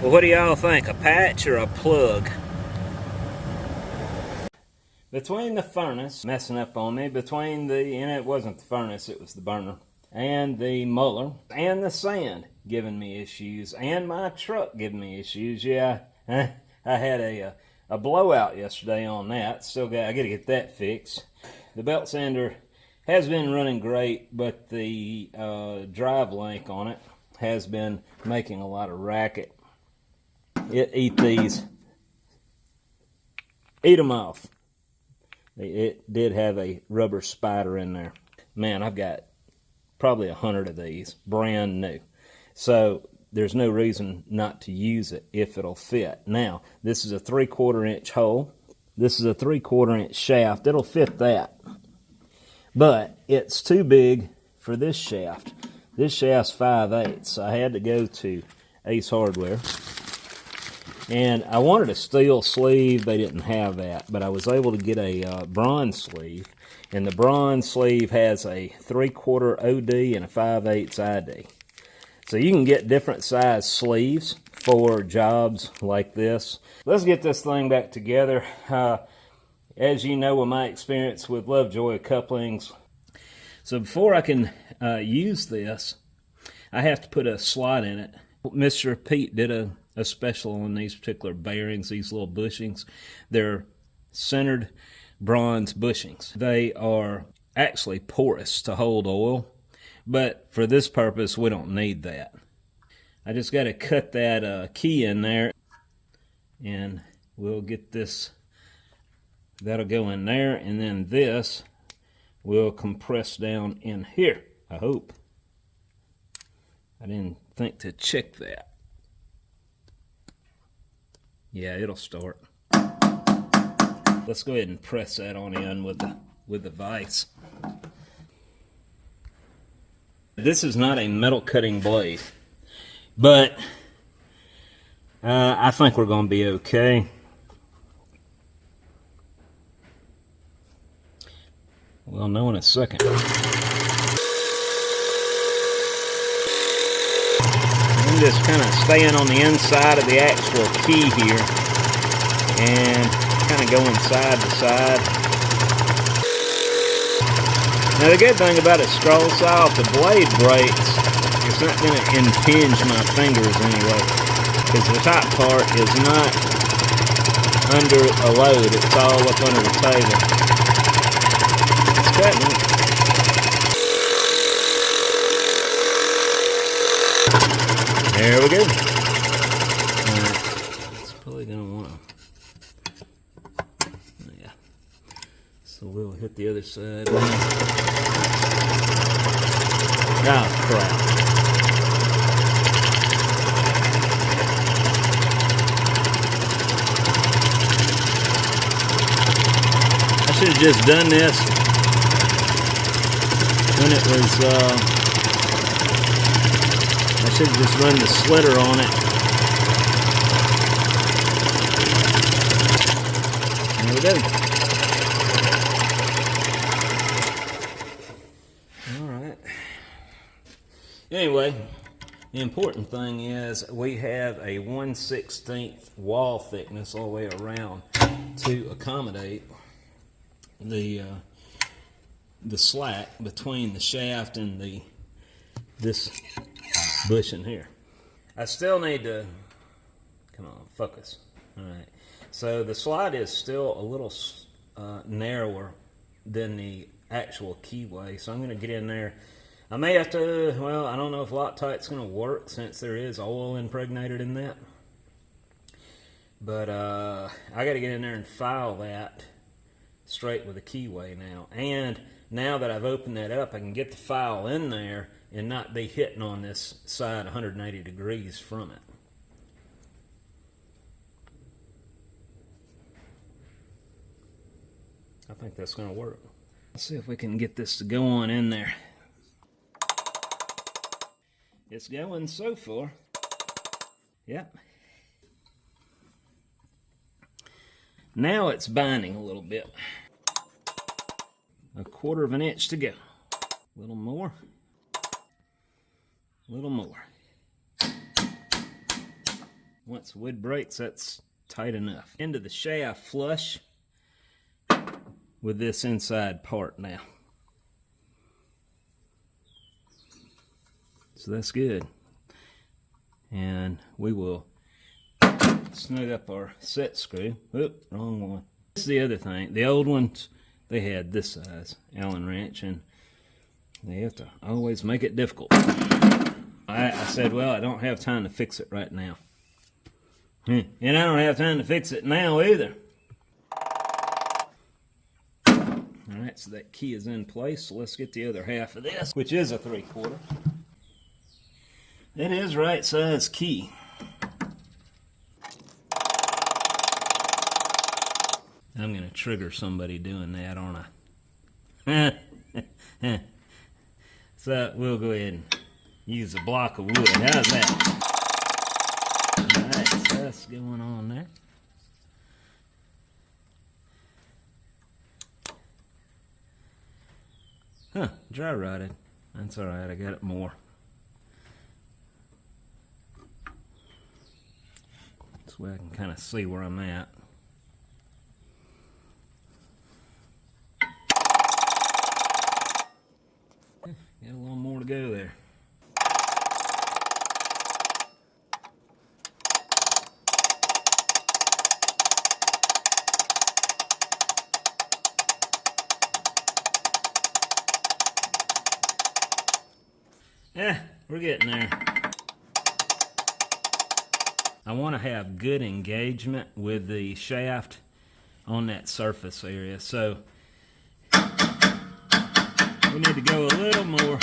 Well, what do y'all think? A patch or a plug? Between the furnace messing up on me, and it wasn't the furnace, it was the burner, and the muller, and the sand giving me issues, and my truck giving me issues. Yeah, I had a blowout yesterday on that. I got to get that fixed. The belt sander has been running great, but the drive link on it has been making a lot of racket. It eat them off. It did have a rubber spider in there. Man, I've got probably 100 of these, brand new. So there's no reason not to use it if it'll fit. Now, this is a 3/4 inch hole. This is a 3/4 inch shaft. It'll fit that. But it's too big for this shaft. This shaft's 5/8. So I had to go to Ace Hardware. And I wanted a steel sleeve. They didn't have that, but I was able to get a bronze sleeve. And the bronze sleeve has a 3/4 OD and a 5/8 ID. So you can get different size sleeves for jobs like this. Let's get this thing back together. As you know, with my experience with Lovejoy couplings. So before I can use this, I have to put a slot in it. Mr. Pete did a special on these particular bearings, these little bushings. They're centered bronze bushings. They are actually porous to hold oil, but for this purpose we don't need that. I just got to cut that key in there, and we'll get this. That'll go in there, and then this will compress down in here, I hope. I didn't think to check that. Yeah, it'll start. Let's go ahead and press that on in with the vise. This is not a metal cutting blade, but I think we're going to be okay. We'll know in a second. I'm just kind of staying on the inside of the actual key here and kind of going side to side. Now the good thing about a scroll saw, if the blade breaks, it's not going to impinge my fingers anyway, because the top part is not under a load, it's all up under the table. It's cutting. There we go. It's probably going to want to, yeah. So we'll hit the other side. Oh, crap. I should have just done this when it was, I should have just run the slitter on it. There we go. Alright. Anyway, the important thing is we have a 1/16 wall thickness all the way around to accommodate the slack between the shaft and this bushing here. I still need to, come on, focus. Alright, so the slide is still a little narrower than the actual keyway, so I'm going to get in there. I may have to, well, I don't know if Loctite's going to work since there is oil impregnated in that, but I got to get in there and file that straight with the keyway now. And now that I've opened that up, I can get the file in there and not be hitting on this side 180 degrees from it. I think that's going to work. Let's see if we can get this to go on in there. It's going so far. Yep. Now it's binding a little bit. 1/4 of an inch to go. A little more. A little more. once the wood breaks, that's tight enough. Into the shaft flush with this inside part now. So that's good. And we will snug up our set screw. Oop, wrong one. This is the other thing. The old ones, they had this size Allen wrench, and they have to always make it difficult. I said, well, I don't have time to fix it right now. And I don't have time to fix it now either. Alright, so that key is in place. So let's get the other half of this, which is a 3/4. It is right size key. I'm going to trigger somebody doing that, aren't I? So we'll go ahead and use a block of wood. How's that? Alright, so that's going on there. Huh, dry rotted. That's alright, I got it more. This way I can kind of see where I'm at. Got a little more to go there. Yeah, we're getting there. I want to have good engagement with the shaft on that surface area, so we need to go a little more.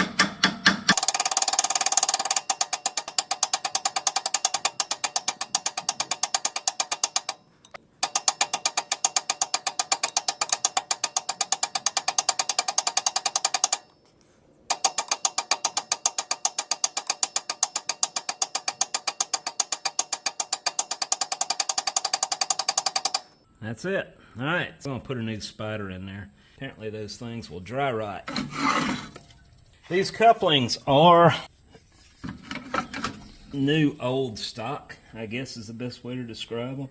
That's it. All right, so I'm gonna put a new spider in there. Apparently those things will dry rot. These couplings are new old stock, I guess is the best way to describe them.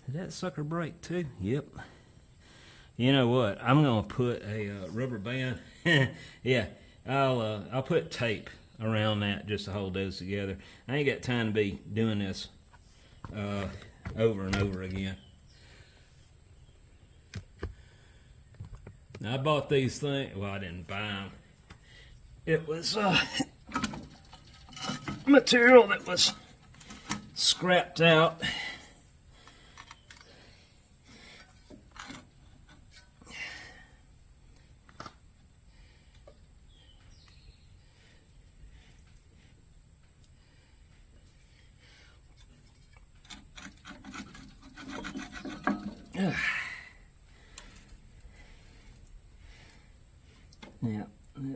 Did that sucker break too? Yep. You know what? I'm gonna put a rubber band. Yeah, I'll put tape around that just to hold those together. I ain't got time to be doing this over and over again. Now, I bought these things. Well, I didn't buy them. It was material that was scrapped out. Yeah,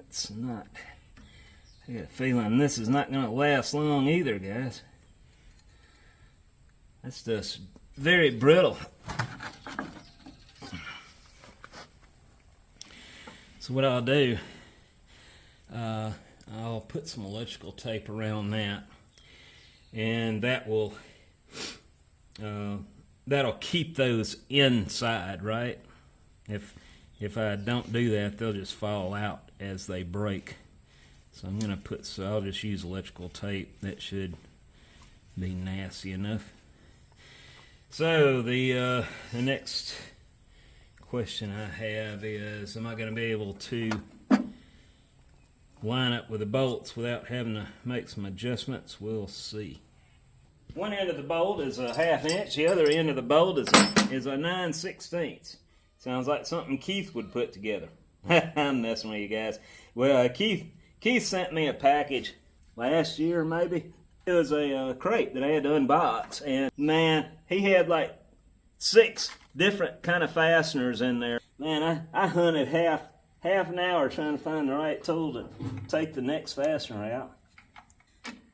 it's not. I got a feeling this is not going to last long either, guys. That's just very brittle. So what I'll do, I'll put some electrical tape around that, and that will that'll keep those inside, right? If I don't do that, they'll just fall out as they break. So I'm gonna I'll just use electrical tape. That should be nasty enough. So the next question I have is, am I gonna be able to line up with the bolts without having to make some adjustments? We'll see. One end of the bolt is a 1/2 inch. The other end of the bolt is a 9/16. Sounds like something Keith would put together. I'm messing with you guys. Well, Keith sent me a package last year, maybe. It was a crate that I had to unbox, and man, he had like 6 different kind of fasteners in there. Man, I hunted half an hour trying to find the right tool to take the next fastener out.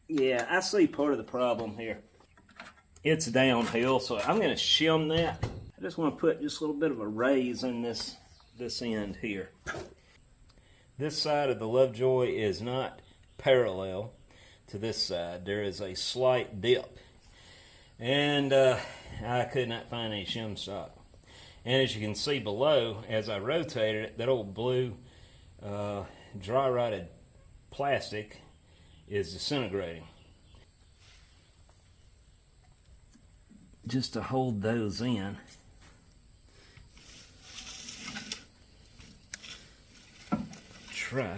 Yeah, I see part of the problem here. it's downhill, so I'm going to shim that. I just want to put just a little bit of a raise in this end here. This side of the Lovejoy is not parallel to this side. There is a slight dip, and I could not find any shim stock. And as you can see below, as I rotated it, that old blue dry rotted plastic is disintegrating. Just to hold those in, try.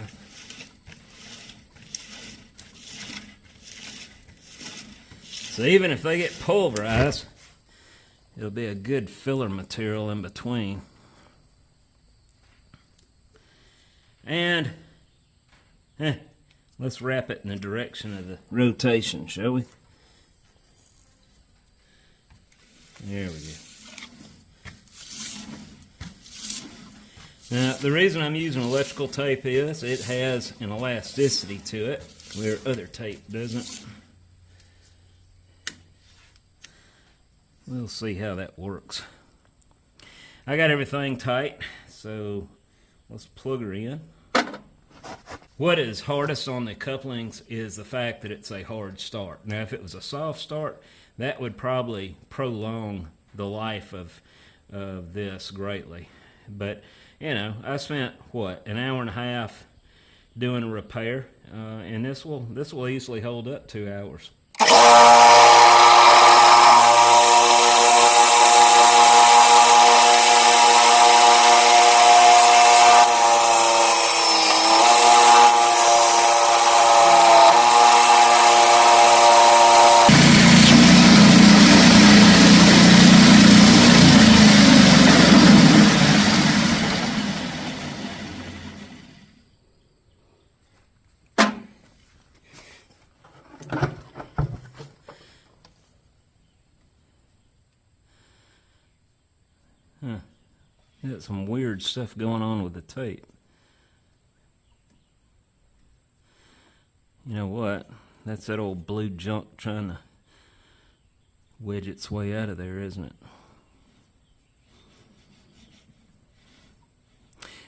So even if they get pulverized, it'll be a good filler material in between. And let's wrap it in the direction of the rotation, shall we? There we go. Now, the reason I'm using electrical tape is it has an elasticity to it, where other tape doesn't. We'll see how that works. I got everything tight, so let's plug her in. What is hardest on the couplings is the fact that it's a hard start. Now, if it was a soft start, that would probably prolong the life of this greatly. But, you know, I spent, what, an hour and a half doing a repair, and this will easily hold up 2 hours. Got some weird stuff going on with the tape. You know what? That's that old blue junk trying to wedge its way out of there, isn't it?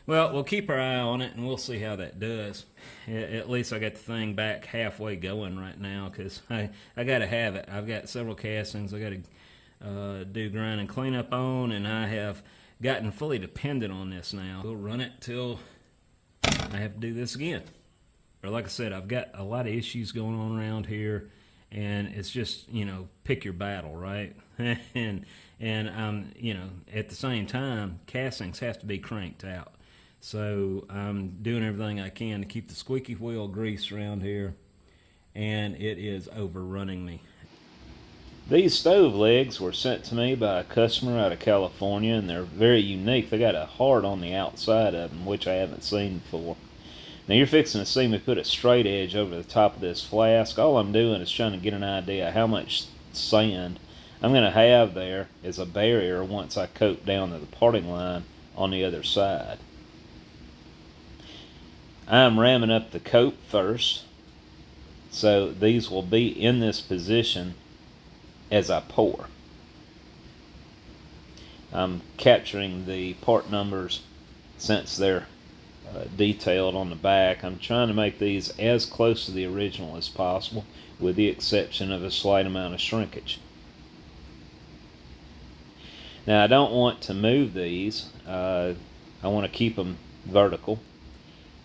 Well, we'll keep our eye on it, and we'll see how that does. At least I got the thing back halfway going right now, because I got to have it. I've got several castings I got to do grind and clean up on, and I have gotten fully dependent on this now. We'll run it till I have to do this again. Or like I said, I've got a lot of issues going on around here, and it's just, you know, pick your battle, right? and you know, at the same time, castings have to be cranked out. So I'm doing everything I can to keep the squeaky wheel grease around here, and it is overrunning me. These stove legs were sent to me by a customer out of California, and they're very unique. They got a heart on the outside of them, which I haven't seen before. Now you're fixing to see me put a straight edge over the top of this flask. All I'm doing is trying to get an idea how much sand I'm going to have there as a barrier once I coat down to the parting line on the other side. I'm ramming up the coat first, so these will be in this position as I pour. I'm capturing the part numbers since they're detailed on the back. I'm trying to make these as close to the original as possible, with the exception of a slight amount of shrinkage. Now I don't want to move these. I want to keep them vertical,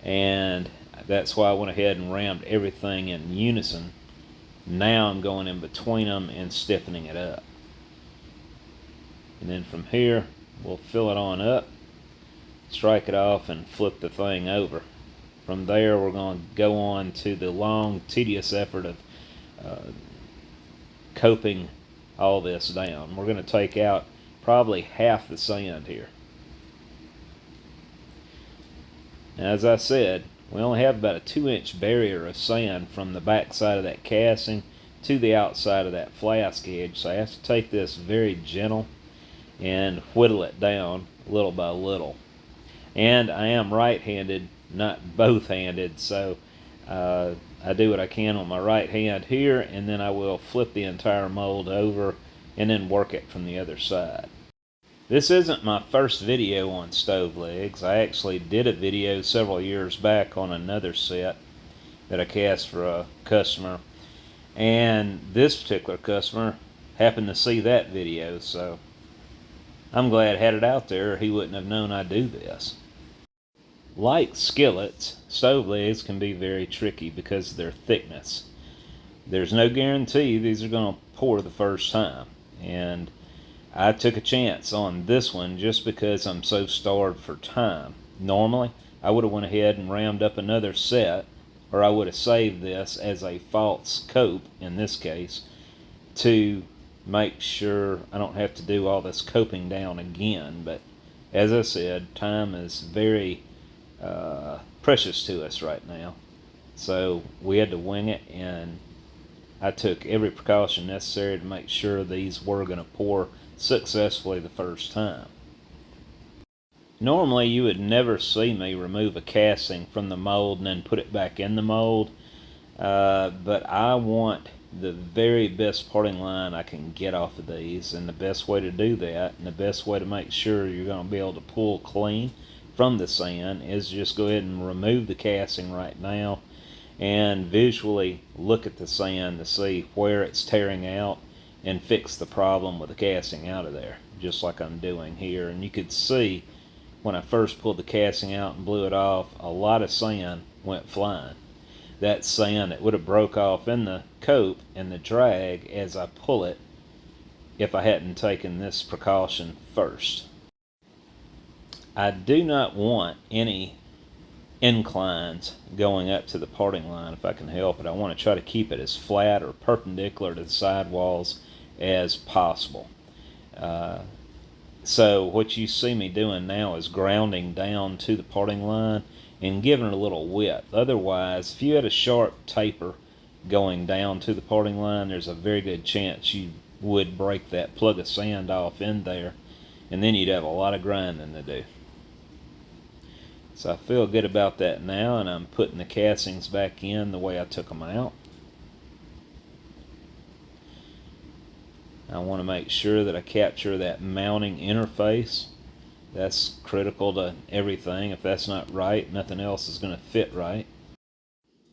and that's why I went ahead and rammed everything in unison. Now I'm going in between them and stiffening it up. And then from here, we'll fill it on up, strike it off, and flip the thing over. From there, we're going to go on to the long, tedious effort of coping all this down. We're going to take out probably half the sand here. Now, as I said, we only have about a 2-inch barrier of sand from the back side of that casting to the outside of that flask edge, so I have to take this very gentle and whittle it down little by little. And I am right-handed, not both-handed, so I do what I can on my right hand here, and then I will flip the entire mold over and then work it from the other side. This isn't my first video on stove legs. I actually did a video several years back on another set that I cast for a customer, and this particular customer happened to see that video, so I'm glad I had it out there, or he wouldn't have known I do this. Like skillets, stove legs can be very tricky because of their thickness. There's no guarantee these are going to pour the first time, and I took a chance on this one just because I'm so starved for time. Normally, I would have went ahead and rammed up another set, or I would have saved this as a false cope in this case, to make sure I don't have to do all this coping down again. But as I said, time is very precious to us right now, so we had to wing it, and I took every precaution necessary to make sure these were going to pour successfully the first time. Normally you would never see me remove a casting from the mold and then put it back in the mold, but I want the very best parting line I can get off of these, and the best way to do that, and the best way to make sure you're going to be able to pull clean from the sand, is just go ahead and remove the casting right now and visually look at the sand to see where it's tearing out and fix the problem with the casting out of there, just like I'm doing here. And you could see when I first pulled the casting out and blew it off, a lot of sand went flying. That sand that would have broke off in the cope and the drag as I pull it if I hadn't taken this precaution first. I do not want any inclines going up to the parting line if I can help it. I want to try to keep it as flat or perpendicular to the sidewalls as possible. So what you see me doing now is grounding down to the parting line and giving it a little width. Otherwise, if you had a sharp taper going down to the parting line, there's a very good chance you would break that plug of sand off in there, and then you'd have a lot of grinding to do. So I feel good about that now, and I'm putting the castings back in the way I took them out. I want to make sure that I capture that mounting interface. That's critical to everything. If that's not right, nothing else is going to fit right.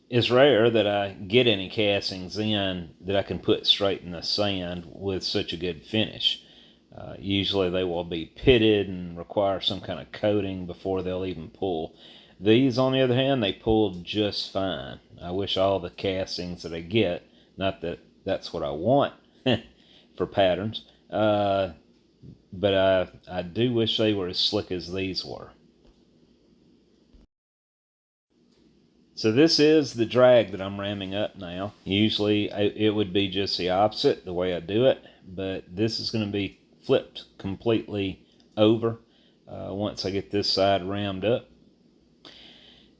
It's rare that I get any castings in that I can put straight in the sand with such a good finish. Usually they will be pitted and require some kind of coating before they'll even pull. These, on the other hand, they pulled just fine. I wish all the castings that I get, not that that's what I want for patterns, but I do wish they were as slick as these were. So this is the drag that I'm ramming up now. Usually it would be just the opposite, the way I do it, but this is going to be flipped completely over once I get this side rammed up,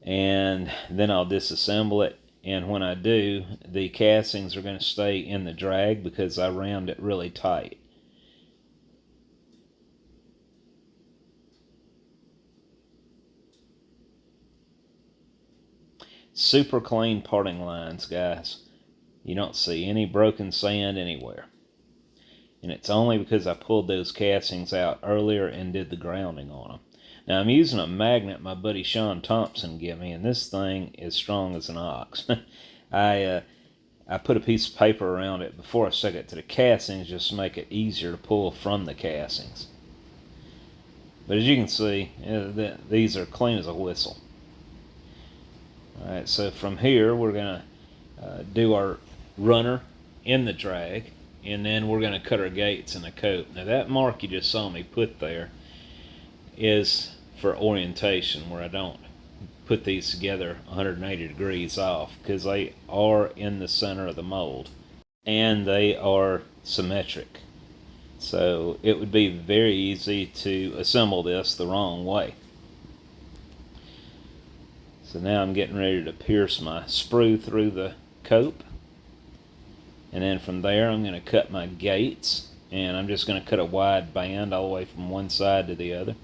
and then I'll disassemble it. And when I do, the castings are going to stay in the drag because I rammed it really tight. Super clean parting lines, guys. You don't see any broken sand anywhere. And it's only because I pulled those castings out earlier and did the grounding on them. Now I'm using a magnet my buddy Sean Thompson gave me, and this thing is strong as an ox. I put a piece of paper around it before I stuck it to the castings just to make it easier to pull from the castings. But as you can see, these are clean as a whistle. Alright, so from here we're going to do our runner in the drag, and then we're going to cut our gates in the cope. Now that mark you just saw me put there is for orientation, where I don't put these together 180 degrees off, because they are in the center of the mold and they are symmetric. So it would be very easy to assemble this the wrong way. So now I'm getting ready to pierce my sprue through the cope. And then from there I'm going to cut my gates, and I'm just going to cut a wide band all the way from one side to the other.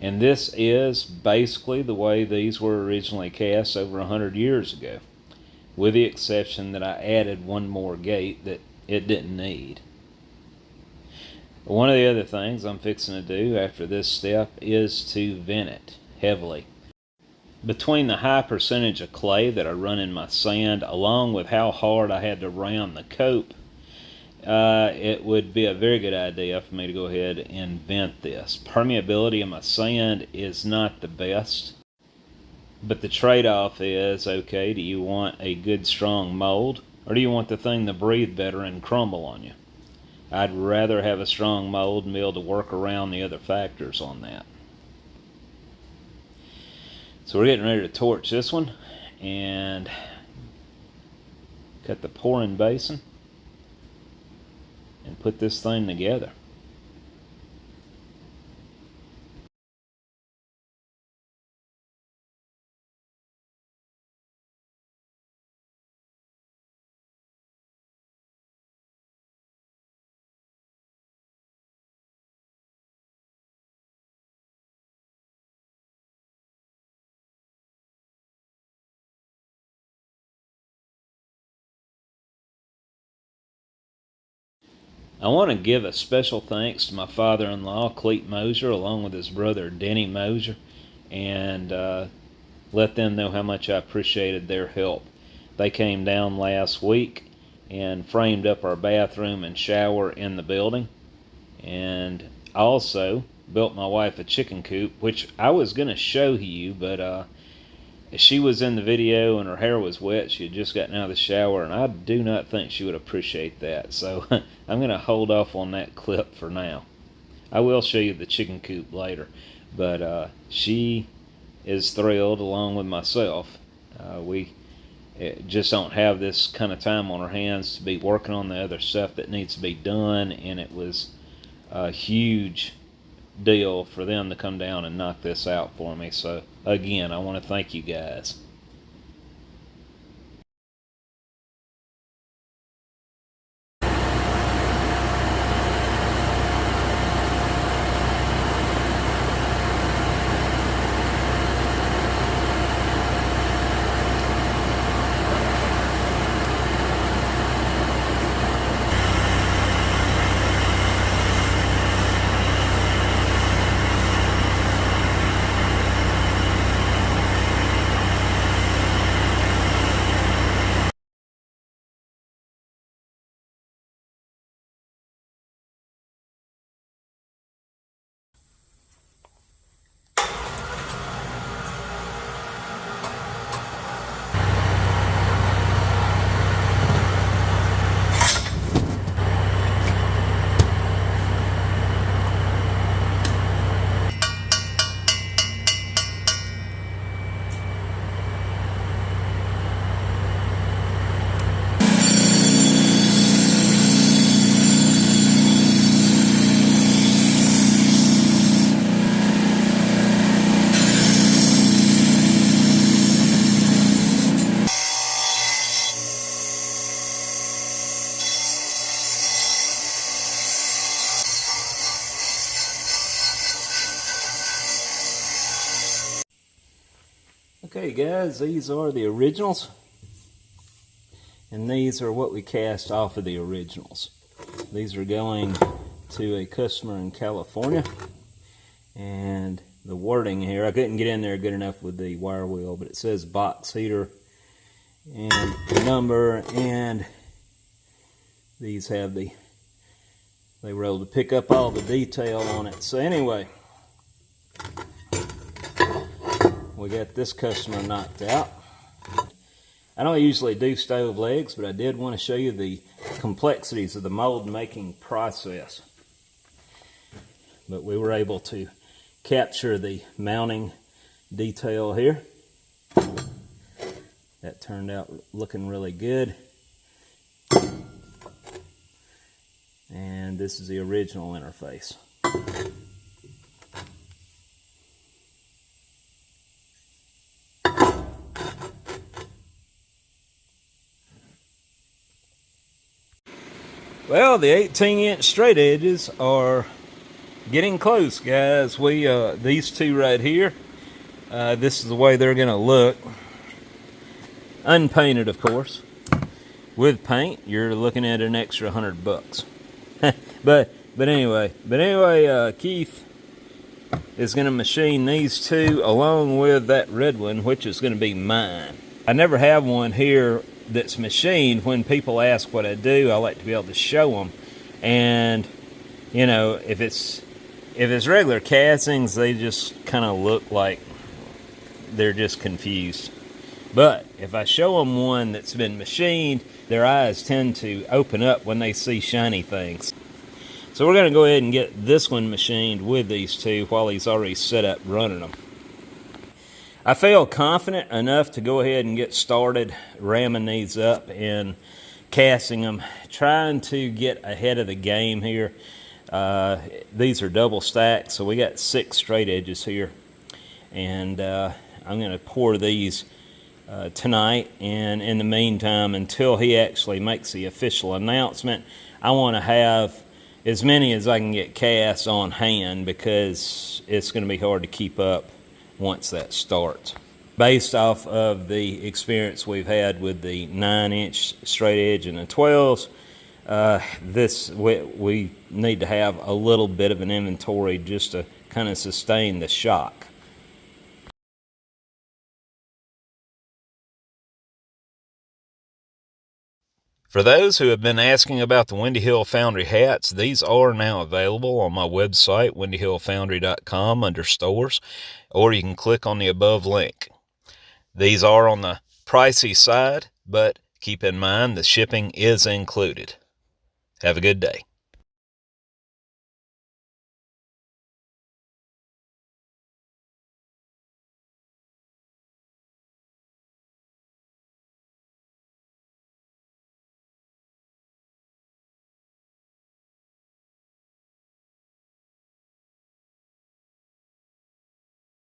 And this is basically the way these were originally cast over 100 years ago. with the exception that I added one more gate that it didn't need. One of the other things I'm fixing to do after this step is to vent it heavily. Between the high percentage of clay that I run in my sand, along with how hard I had to round the coop, it would be a very good idea for me to go ahead and vent this. Permeability in my sand is not the best, but the trade-off is, okay, do you want a good strong mold, or do you want the thing to breathe better and crumble on you? I'd rather have a strong mold and be able to work around the other factors on that. So we're getting ready to torch this one and cut the pouring basin and put this thing together. I want to give a special thanks to my father-in-law, Cleet Mosier, along with his brother, Denny Mosier, and let them know how much I appreciated their help. They came down last week and framed up our bathroom and shower in the building, and also built my wife a chicken coop, which I was going to show you, but she was in the video and her hair was wet. She had just gotten out of the shower, and I do not think she would appreciate that. So I'm going to hold off on that clip for now. I will show you the chicken coop later, but she is thrilled along with myself. We just don't have this kind of time on our hands to be working on the other stuff that needs to be done, and it was a huge deal for them to come down and knock this out for me. So again, I want to thank you guys. Okay guys, these are the originals, and these are what we cast off of the originals. These are going to a customer in California, and the wording here, I couldn't get in there good enough with the wire wheel, but it says box heater and the number, and these have they were able to pick up all the detail on it. So anyway, we got this customer knocked out. I don't usually do stove legs, but I did want to show you the complexities of the mold making process. But we were able to capture the mounting detail here. That turned out looking really good. And this is the original interface. Well, the 18-inch straight edges are getting close, guys. These two right here, this is the way they're going to look. unpainted, of course. With paint, you're looking at an extra $100. but anyway, Keith is going to machine these two along with that red one, which is going to be mine. I never have one here that's machined. When people ask what I do, I like to be able to show them. And you know, if it's regular castings, they just kind of look like they're just confused. But if I show them one that's been machined, their eyes tend to open up when they see shiny things. So we're going to go ahead and get this one machined with these two while he's already set up running them. I feel confident enough to go ahead and get started ramming these up and casting them, trying to get ahead of the game here. These are double stacked, so we got 6 straight edges here. And I'm going to pour these tonight, and in the meantime, until he actually makes the official announcement, I want to have as many as I can get cast on hand, because it's going to be hard to keep up once that starts. Based off of the experience we've had with the 9-inch straight edge and the 12s, we need to have a little bit of an inventory just to kind of sustain the shock. For those who have been asking about the Windy Hill Foundry hats, these are now available on my website, windyhillfoundry.com, under stores, or you can click on the above link. These are on the pricey side, but keep in mind the shipping is included. Have a good day.